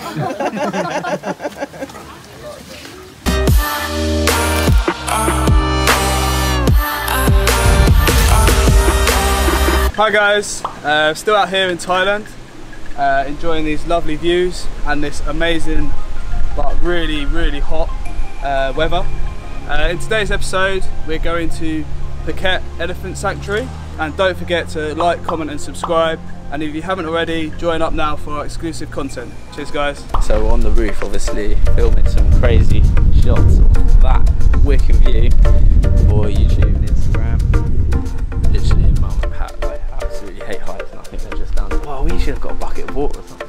Hi guys, still out here in Thailand, enjoying these lovely views and this amazing but really hot weather. In today's episode we're going to Phuket Elephant Sanctuary, and don't forget to like, comment and subscribe, and if you haven't already, join up now for our exclusive content. Cheers guys. So we're on the roof obviously filming some crazy shots of that wicked view for YouTube and Instagram. Literally mum and Pat, I absolutely hate heights, and I think they're just down. Well, we should have got a bucket of water or something.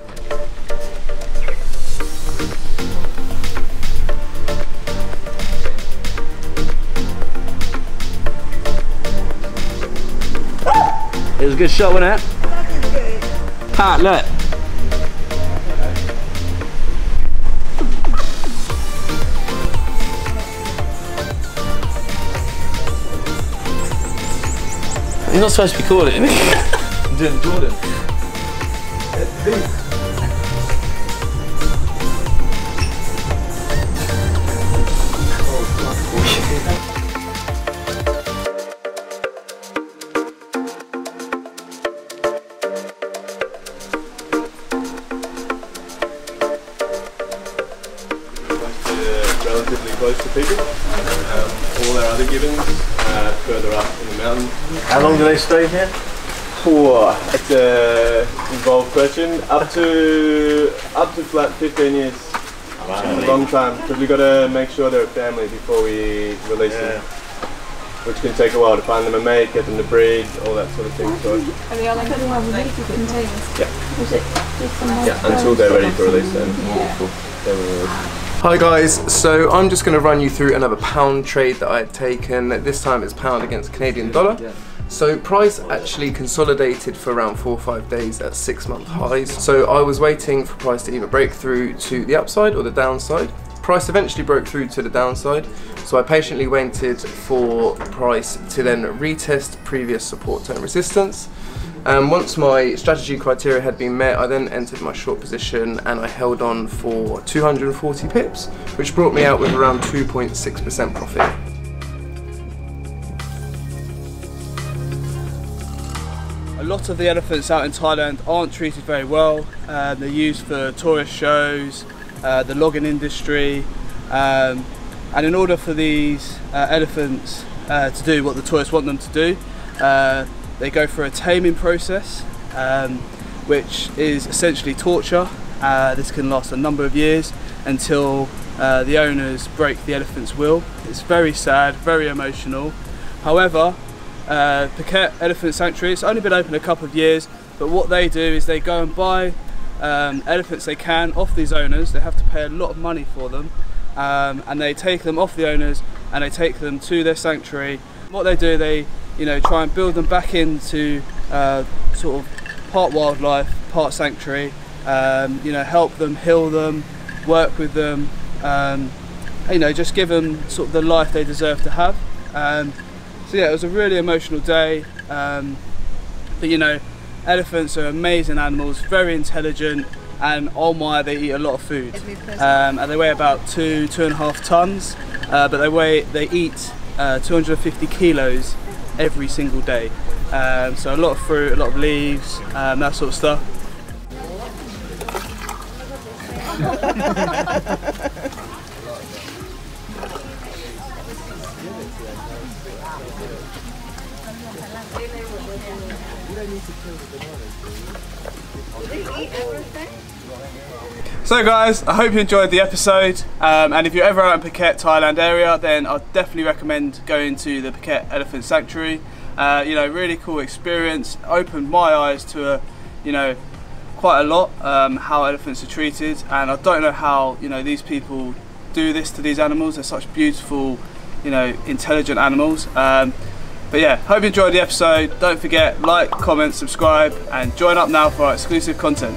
It was a good shot, wasn't it? That is good. Pat, look. You're not supposed to be calling. I'm doing Jordan. Relatively close to people. All our other gibbons further up in the mountain. How long do they stay here? It's an involved question. Up to flat 15 years. Wow. A long time, because we've got to make sure they're a family before we release them. Which can take a while to find them a mate, get them to breed, all that sort of thing. So, Are they all like released containers? yeah. Yeah, until they're ready for release then. They will release. Hi guys, so I'm just going to run you through another pound trade that I had taken. This time it's pound against Canadian dollar. So price actually consolidated for around 4 or 5 days at 6-month highs. So I was waiting for price to either break through to the upside or the downside. Price eventually broke through to the downside, so I patiently waited for price to then retest previous support and resistance. Once my strategy criteria had been met, I then entered my short position and I held on for 240 pips, which brought me out with around 2.6% profit. A lot of the elephants out in Thailand aren't treated very well. They're used for tourist shows, the logging industry, and in order for these elephants to do what the tourists want them to do, they go through a taming process, which is essentially torture. This can last a number of years until the owners break the elephant's will. It's very sad, very emotional. However, Phuket Elephant Sanctuary, it's only been open a couple of years, but what they do is they go and buy elephants they can off these owners. They have to pay a lot of money for them, and they take them off the owners and they take them to their sanctuary. What they do, they try and build them back into sort of part wildlife, part sanctuary. Help them, heal them, work with them. Just give them sort of the life they deserve to have. So yeah, it was a really emotional day. But elephants are amazing animals, very intelligent, and oh my, they eat a lot of food. And they weigh about 2.5 tons, but they eat 250 kilos every single day. So a lot of fruit, a lot of leaves, that sort of stuff. So guys, I hope you enjoyed the episode, and if you're ever out in Phuket, Thailand area, then I'd definitely recommend going to the Phuket Elephant Sanctuary. Really cool experience, opened my eyes to quite a lot how elephants are treated, and I don't know how these people do this to these animals. They're such beautiful, intelligent animals. But yeah, hope you enjoyed the episode. Don't forget, like, comment, subscribe, and join up now for our exclusive content.